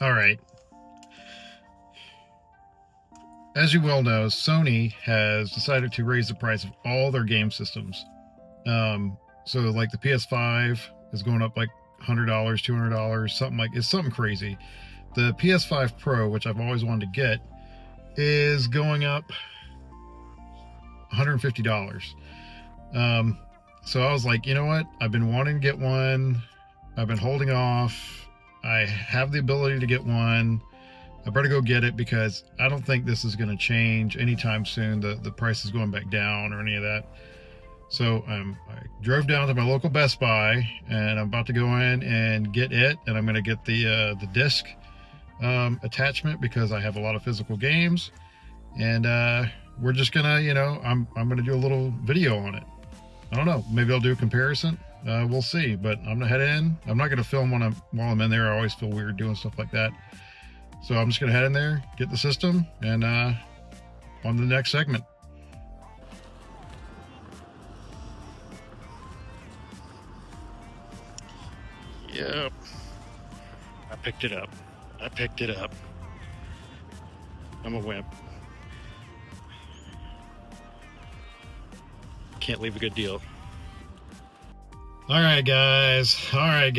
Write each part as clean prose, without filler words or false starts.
All right. As you well know, Sony has decided to raise the price of all their game systems. So like the PS5 is going up like $100, $200, something like it's something crazy. The PS5 Pro, which I've always wanted to get, is going up $150. So I was like, you know what? I've been wanting to get one. I've been holding off. I have the ability to get one. I better go get it because I don't think this is going to change anytime soon. The price is going back down or any of that. So I drove down to my local Best Buy and I'm about to go in and get it. And I'm going to get the disc attachment because I have a lot of physical games. And we're just going to, I'm going to do a little video on it. I don't know. Maybe I'll do a comparison. We'll see. But I'm going to head in. I'm not going to film while I'm in there. I always feel weird doing stuff like that. So I'm just going to head in there, get the system, and on to the next segment. Yep. I picked it up. I'm a wimp. Can't leave a good deal. All right, guys. I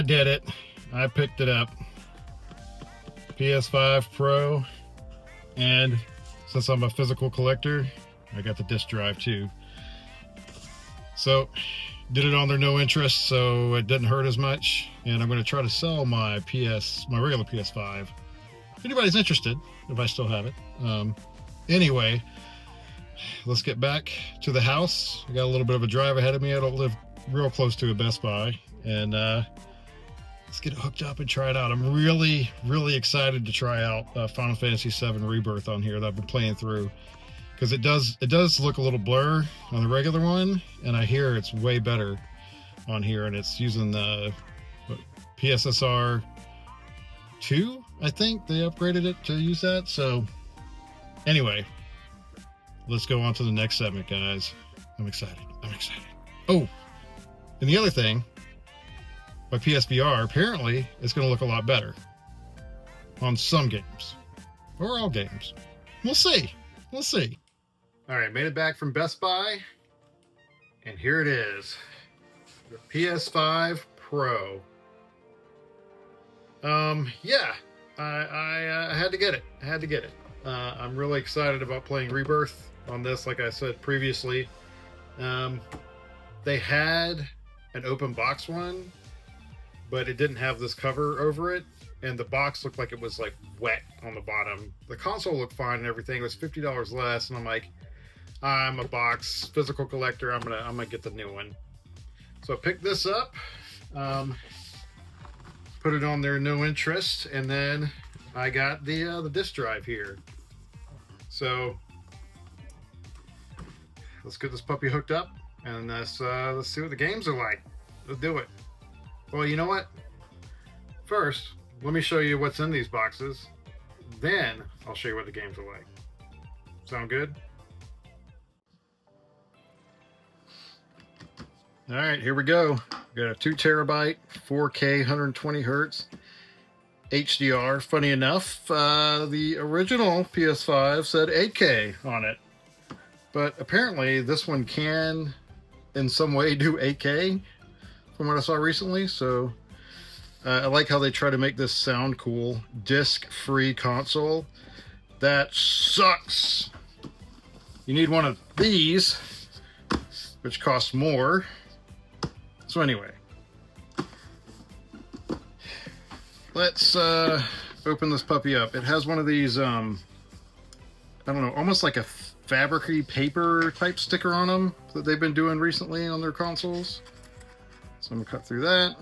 did it. I picked it up. PS5 Pro. And since I'm a physical collector, I got the disc drive too. So, did it on their no interest, so it didn't hurt as much. And I'm going to try to sell my regular PS5. If anybody's interested, if I still have it. Anyway, let's get back to the house. I got a little bit of a drive ahead of me. I don't live real close to a Best Buy. And let's get it hooked up and try it out. I'm really, really excited to try out Final Fantasy VII Rebirth on here that I've been playing through. Because it does look a little blur on the regular one. And I hear it's way better on here. And it's using the PSSR 2, I think. They upgraded it to use that. So, anyway. Let's go on to the next segment, guys. I'm excited. Oh, and the other thing, my PSVR, apparently, it's going to look a lot better on some games. Or all games. We'll see. All right, made it back from Best Buy. And here it is. The PS5 Pro. Yeah. I had to get it. I'm really excited about playing Rebirth on this, like I said previously. They had an open box one, but it didn't have this cover over it, and the box looked like it was like wet on the bottom. The console looked fine and everything. It was $50 less, and I'm like, I'm a box physical collector. I'm gonna get the new one. So I picked this up, put it on there, no interest, and then I got the disc drive here. So let's get this puppy hooked up and let's see what the games are like. Let's do it. Well, you know what? First, let me show you what's in these boxes. Then I'll show you what the games are like. Sound good? All right, here we go. We got a 2 terabyte, 4K, 120 hertz. HDR. Funny enough, the original PS5 said 8K on it, but apparently this one can in some way do 8K from what I saw recently. So I like how they try to make this sound cool. Disc-free console. That sucks. You need one of these, which costs more. So anyway, let's open this puppy up. It has one of these, I don't know, almost like a fabric-y paper type sticker on them that they've been doing recently on their consoles. So I'm gonna cut through that.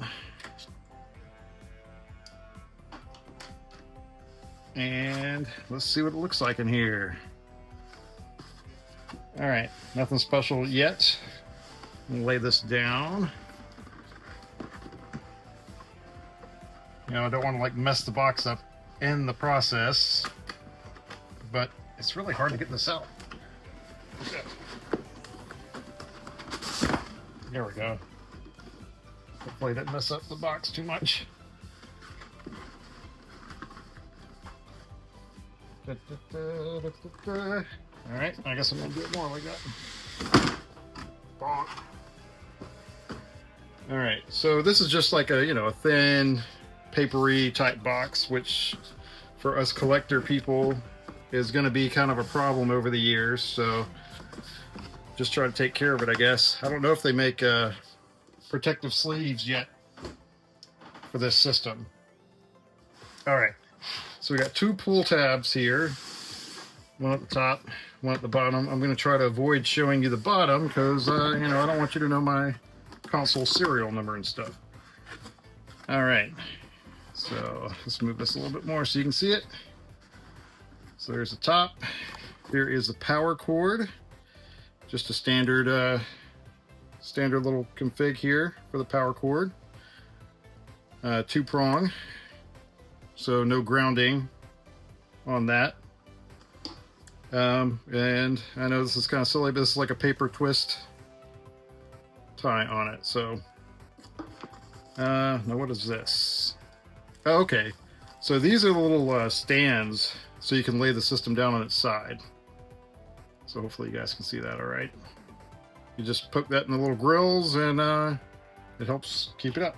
And let's see what it looks like in here. All right, nothing special yet. I'm gonna lay this down. I don't want to like mess the box up in the process, but it's really hard to get this out. Okay. There we go. Hopefully it didn't mess up the box too much. All right, I guess I'm gonna do it more like that. Bonk. All right, so this is just like a, a thin, papery type box, which for us collector people is going to be kind of a problem over the years. So just try to take care of it, I guess. I don't know if they make protective sleeves yet for this system. All right, so we got two pull tabs here, one at the top, one at the bottom. I'm going to try to avoid showing you the bottom because I don't want you to know my console serial number and stuff. All right, so let's move this a little bit more so you can see it. So there's the top. There is the power cord, just a standard little config here for the power cord. 2-prong, so no grounding on that. And I know this is kind of silly, but this is like a paper twist tie on it. So now what is this? Oh, okay, so these are the little stands so you can lay the system down on its side. So hopefully you guys can see that all right. You just poke that in the little grills and it helps keep it up.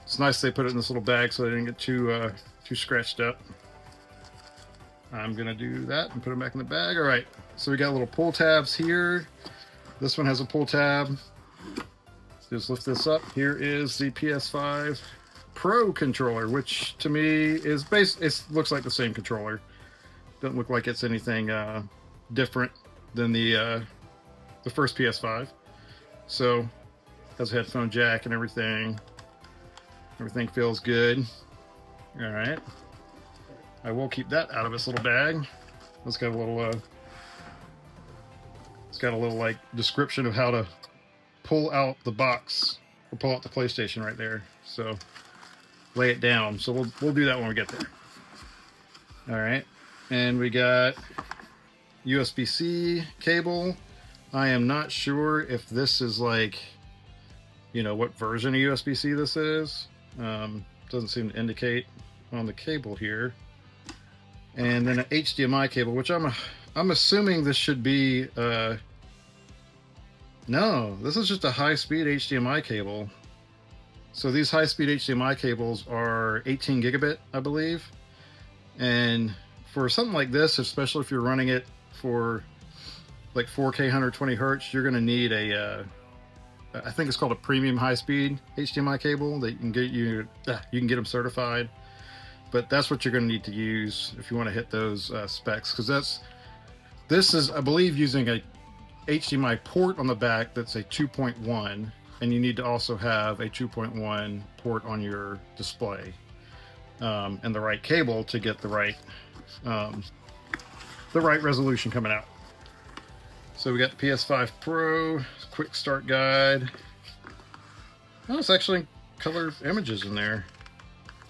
It's nice they put it in this little bag so they didn't get too scratched up. I'm gonna do that and put them back in the bag. All right, so we got little pull tabs here. This one has a pull tab. Just lift this up. Here is the PS5 Pro controller, which to me is it looks like the same controller. Doesn't look like it's anything different than the first PS5. So has a headphone jack and everything. Everything feels good. All right. I will keep that out of its little bag. It's got a little like description of how to pull out the box or pull out the PlayStation right there. So lay it down. So we'll do that when we get there. All right, and we got USB-C cable. I am not sure if this is like, what version of USB-C this is. Doesn't seem to indicate on the cable here. And then an HDMI cable, which I'm assuming this should be. No, this is just a high-speed HDMI cable. So these high-speed HDMI cables are 18 gigabit, I believe. And for something like this, especially if you're running it for like 4K 120 hertz, you're going to need I think it's called a premium high-speed HDMI cable that you can get them certified. But that's what you're going to need to use if you want to hit those specs, because this is, I believe, using a HDMI port on the back that's a 2.1, and you need to also have a 2.1 port on your display and the right cable to get the right resolution coming out. So we got the PS5 Pro quick start guide. Oh, it's actually color images in there.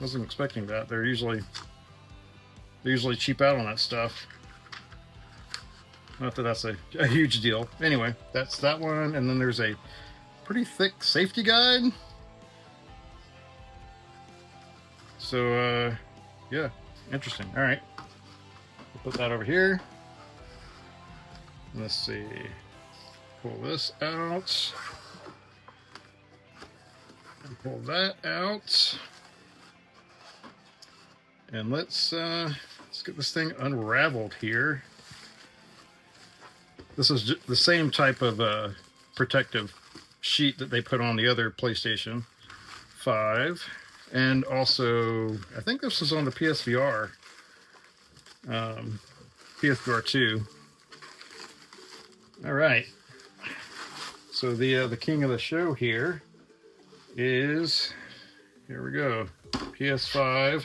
Wasn't expecting that. They're usually cheap out on that stuff. Not that that's a huge deal. Anyway, that's that one, and then there's a pretty thick safety guide. So yeah, interesting. All right, we'll put that over here. Let's see. Pull this out. And pull that out. And let's get this thing unraveled here. This is the same type of protective sheet that they put on the other PlayStation 5. And also, I think this is on the PSVR. PSVR 2. All right. So the king of the show here is, here we go, PS5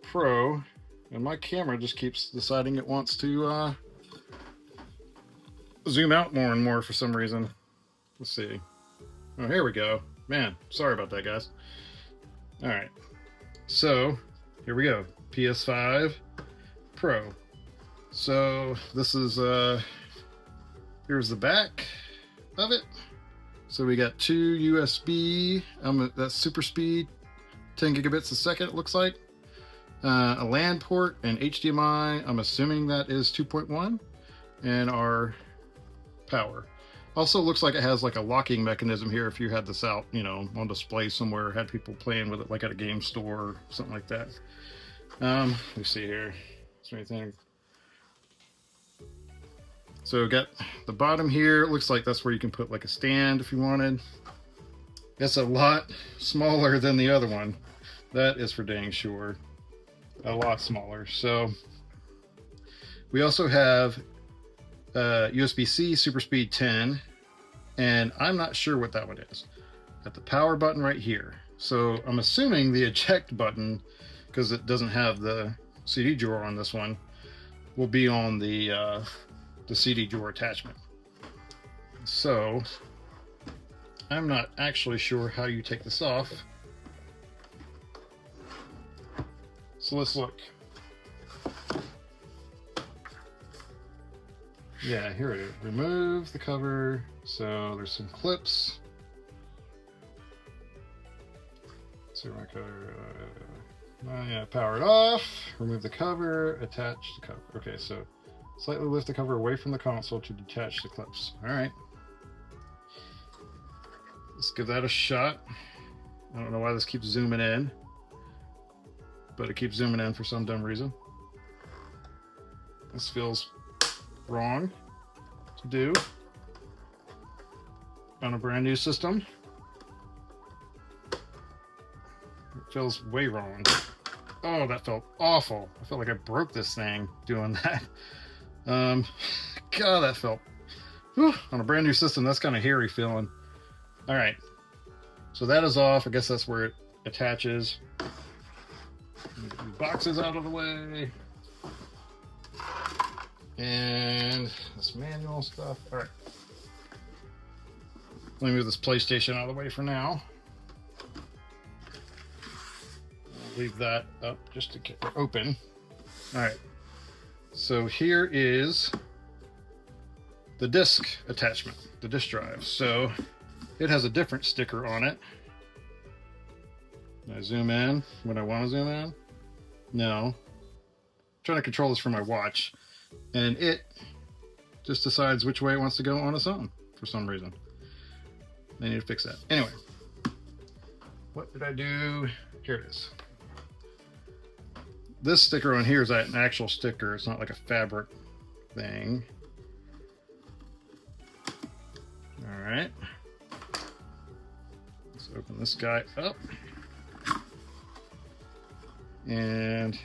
Pro. And my camera just keeps deciding it wants to zoom out more and more for some reason. Let's see. Oh, here we go. Man, sorry about that, guys. All right. So here we go. PS5 Pro. So this is here's the back of it. So we got two USB. That's super speed, 10 gigabits a second. It looks like A LAN port and HDMI. I'm assuming that is 2.1, and our power. Also looks like it has like a locking mechanism here if you had this out, you know, on display somewhere, had people playing with it like at a game store or something like that. Let me see here. Is there anything? So got the bottom here. It looks like that's where you can put like a stand if you wanted. It's a lot smaller than the other one. That is for dang sure. A lot smaller. So we also have USB-C Super Speed 10, and I'm not sure what that one is. Got the power button right here. So I'm assuming the eject button, because it doesn't have the CD drawer on this one, will be on the CD drawer attachment. So I'm not actually sure how you take this off. So let's look. Yeah, here it is. Remove the cover. So there's some clips. So my cover. Yeah, power it off. Remove the cover. Attach the cover. Okay, so slightly lift the cover away from the console to detach the clips. All right. Let's give that a shot. I don't know why this keeps zooming in, but it keeps zooming in for some dumb reason. This feels wrong to do on a brand new system. It feels way wrong. Oh, that felt awful. I felt like I broke this thing doing that. God, that felt whew, on a brand new system. That's kind of hairy feeling. All right, so that is off. I guess that's where it attaches. Get these boxes out of the way. And this manual stuff. All right. Let me move this PlayStation out of the way for now. I'll leave that up just to get it open. All right. So here is the disc attachment, the disc drive. So it has a different sticker on it. Can I zoom in when I want to zoom in? No. I'm trying to control this from my watch, and it just decides which way it wants to go on its own for some reason. I need to fix that. Anyway, what did I do? Here it is. This sticker on here is an actual sticker. It's not like a fabric thing. All right. Let's open this guy up. And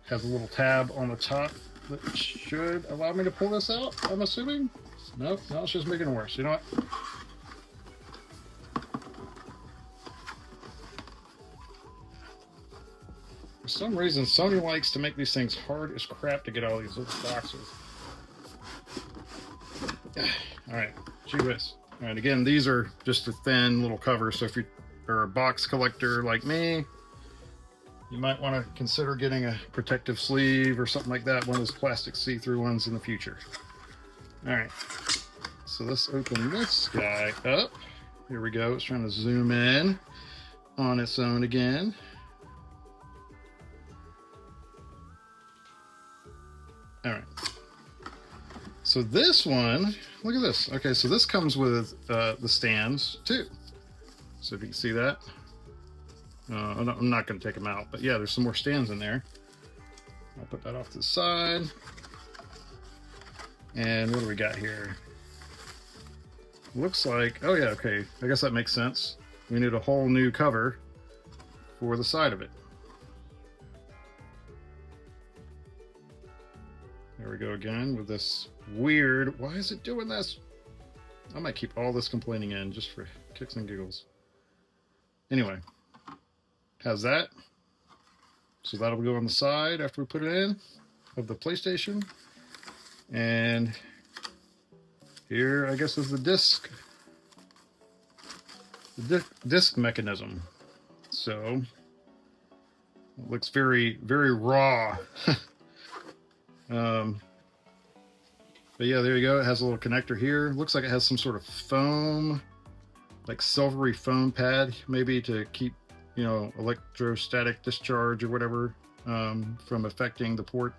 has a little tab on the top that should allow me to pull this out, I'm assuming. Nope, no, it's just making it worse. You know what? For some reason, Sony likes to make these things hard as crap to get out of these little boxes. All right, gee whiz. All right, again, these are just a thin little cover, so if you are a box collector like me, you might want to consider getting a protective sleeve or something like that, one of those plastic see-through ones in the future. All right, so let's open this guy up. Here we go. It's trying to zoom in on its own again. All right. So this one, look at this. Okay, so this comes with the stands too. So if you can see that. I'm not going to take them out, but yeah, there's some more stands in there. I'll put that off to the side. And what do we got here? Looks like, oh yeah, okay. I guess that makes sense. We need a whole new cover for the side of it. There we go again with this weird, why is it doing this? I might keep all this complaining in just for kicks and giggles. Anyway, has that. So that'll go on the side after we put it in of the PlayStation. And here, I guess, is the disc. The disc mechanism. So it looks very, very raw. But yeah, there you go. It has a little connector here. Looks like it has some sort of foam, like silvery foam pad, maybe to keep you know, electrostatic discharge or whatever from affecting the port.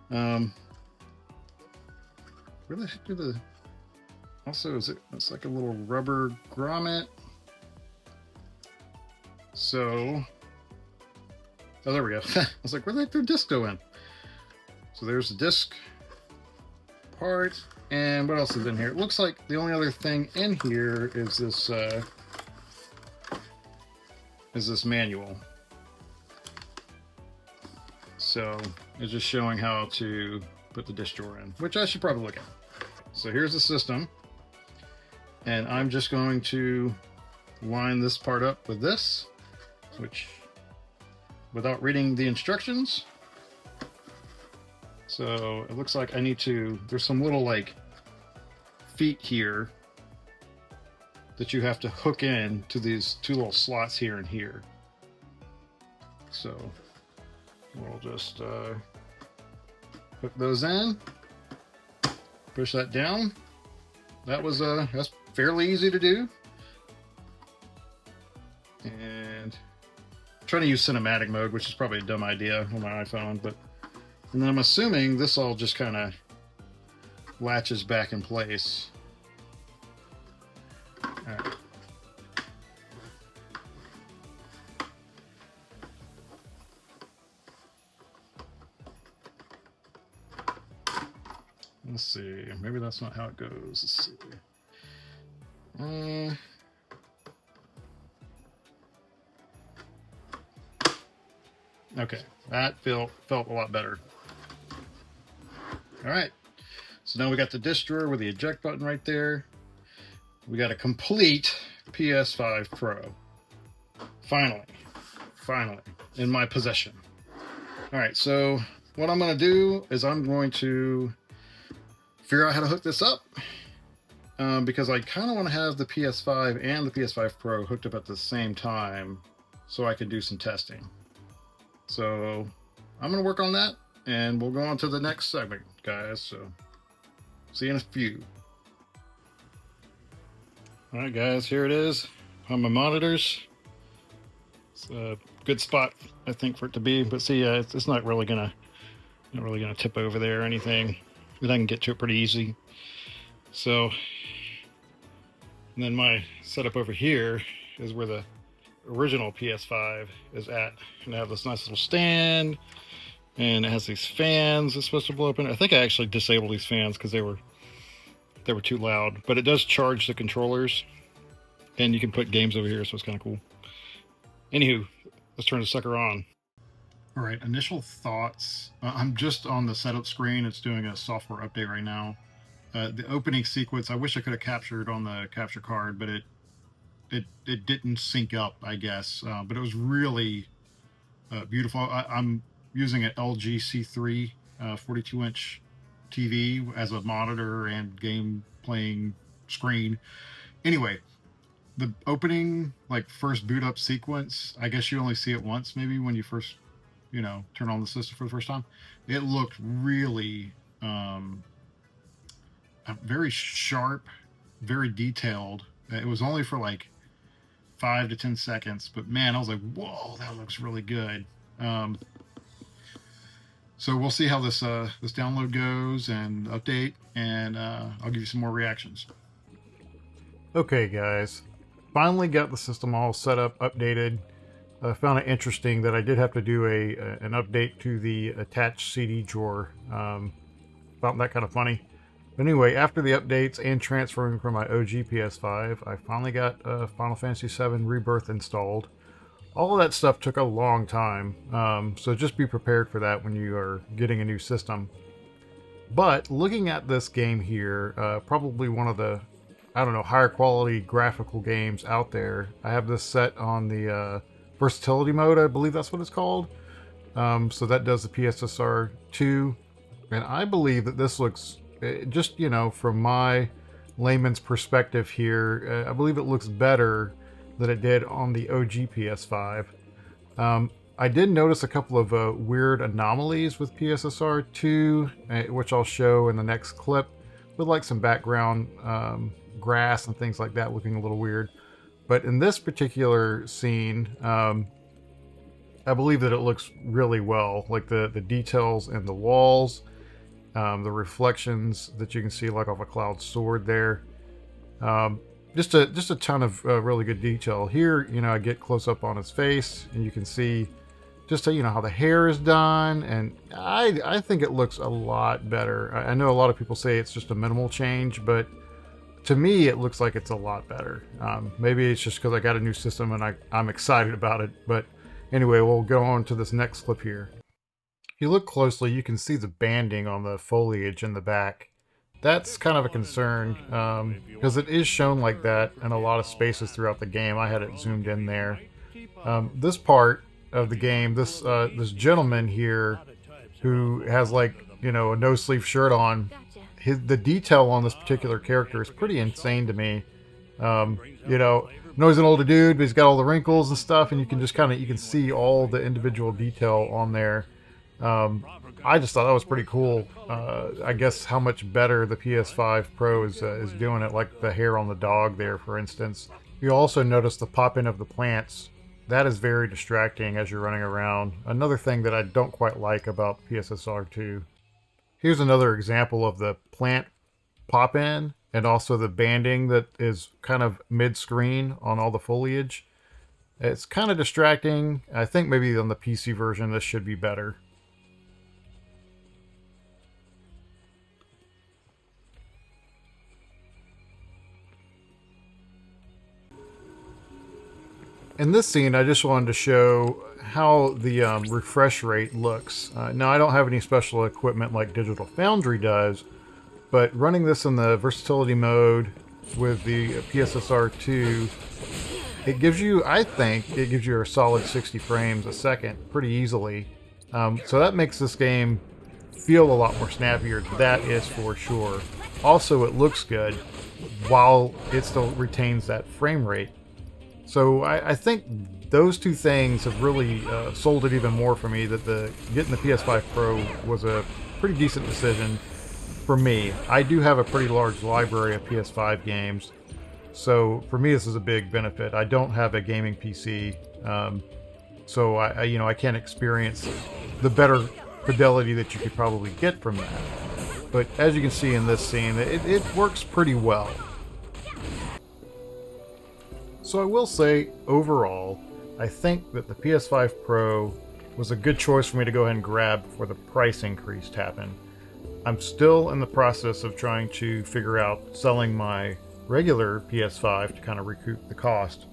Where the heck do the... Also, it's like a little rubber grommet. So, oh, there we go. I was like, where the heck did the disc go in? So there's the disc part. And what else is in here? It looks like the only other thing in here is this manual. So it's just showing how to put the disc drawer in, which I should probably look at. So here's the system. And I'm just going to line this part up with this, which, without reading the instructions. So it looks like I need to, there's some little like feet here that you have to hook in to these two little slots here and here. So we'll just hook those in, push that down. That's fairly easy to do. And I'm trying to use cinematic mode, which is probably a dumb idea on my iPhone, but and then I'm assuming this all just kind of latches back in place. All right. Let's see. Maybe that's not how it goes. Let's see. Okay, that felt a lot better. All right, so now we got the disc drawer with the eject button right there. We got a complete PS5 Pro. Finally in my possession. All right, so what I'm going to do is I'm going to figure out how to hook this up because I kind of want to have the PS5 and the PS5 Pro hooked up at the same time so I can do some testing. So I'm going to work on that and we'll go on to the next segment, guys. So see you in a few. All right, guys, here it is on my monitors. It's a good spot, I think, for it to be. But see, it's not really gonna tip over there or anything. But I can get to it pretty easy. So, and then my setup over here is where the original PS5 is at, and I have this nice little stand, and it has these fans that's supposed to blow open. I think I actually disabled these fans because they were too loud, but it does charge the controllers, and you can put games over here, so it's kind of cool. Anywho, let's turn the sucker on. All right, initial thoughts. I'm just on the setup screen. It's doing a software update right now. The opening sequence, I wish I could have captured on the capture card, but it didn't sync up, I guess. But it was really beautiful. I'm using an LG C3 42-inch TV as a monitor and game playing screen. Anyway, the opening, like, first boot up sequence, I guess you only see it once, maybe when you first, turn on the system for the first time. It looked really very sharp, very detailed. It was only for like 5 to 10 seconds, but man, I was like, whoa, that looks really good. So we'll see how this download goes and update, and I'll give you some more reactions. Okay, guys, finally got the system all set up, updated. I found it interesting that I did have to do an update to the attached CD drawer. Found that kind of funny. But anyway, after the updates and transferring from my OG PS5, I finally got Final Fantasy VII Rebirth installed. All of that stuff took a long time, so just be prepared for that when you are getting a new system. But looking at this game here, probably one of the, higher quality graphical games out there. I have this set on the versatility mode, I believe that's what it's called. So that does the PSSR 2, and I believe that this looks, just, from my layman's perspective here, I believe it looks better than it did on the OG PS5. I did notice a couple of weird anomalies with PSSR 2, which I'll show in the next clip, with like some background grass and things like that looking a little weird. But in this particular scene, I believe that it looks really well. Like the details in the walls, the reflections that you can see like off a cloud sword there. Just a ton of really good detail. Here, you know, I get close up on his face and you can see just you know how the hair is done, and I think it looks a lot better. I know a lot of people say it's just a minimal change, but to me it looks like it's a lot better. Maybe it's just because I got a new system and I'm excited about it. But anyway, we'll go on to this next clip here. If you look closely, you can see the banding on the foliage in the back. That's kind of a concern, because it is shown like that in a lot of spaces throughout the game. I had it zoomed in there. This part of the game, this gentleman here who has like, you know, a no sleeve shirt on, the detail on this particular character is pretty insane to me. You know, I know he's an older dude, but he's got all the wrinkles and stuff, and you can just you can see all the individual detail on there. I just thought that was pretty cool. I guess how much better the PS5 Pro is doing it, like the hair on the dog there, for instance. You also notice the pop-in of the plants. That is very distracting as you're running around. Another thing that I don't quite like about PSSR 2. Here's another example of the plant pop-in and also the banding that is kind of mid-screen on all the foliage. It's kind of distracting. I think maybe on the PC version this should be better. In this scene, I just wanted to show how the refresh rate looks. Now, I don't have any special equipment like Digital Foundry does, but running this in the versatility mode with the PSSR 2, it gives you, I think, it gives you a solid 60 frames a second pretty easily. So that makes this game feel a lot more snappier, that is for sure. Also, it looks good while it still retains that frame rate. So I think those two things have really sold it even more for me, that getting the PS5 Pro was a pretty decent decision for me. I do have a pretty large library of PS5 games, so for me this is a big benefit. I don't have a gaming PC, so I can't experience the better fidelity that you could probably get from that. But as you can see in this scene, it works pretty well. So I will say, overall, I think that the PS5 Pro was a good choice for me to go ahead and grab before the price increase happened. I'm still in the process of trying to figure out selling my regular PS5 to kind of recoup the cost.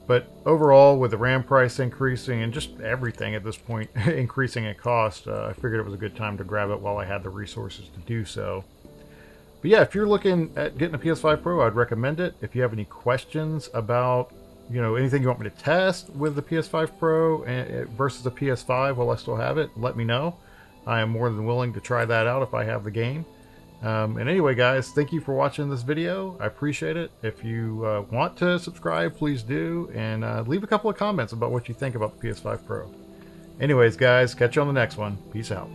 But overall, with the RAM price increasing and just everything at this point increasing in cost, I figured it was a good time to grab it while I had the resources to do so. But yeah, if you're looking at getting a PS5 Pro, I'd recommend it. If you have any questions about, you know, anything you want me to test with the PS5 Pro versus the PS5 while I still have it, let me know. I am more than willing to try that out if I have the game. And anyway, guys, thank you for watching this video. I appreciate it. If you want to subscribe, please do. And leave a couple of comments about what you think about the PS5 Pro. Anyways, guys, catch you on the next one. Peace out.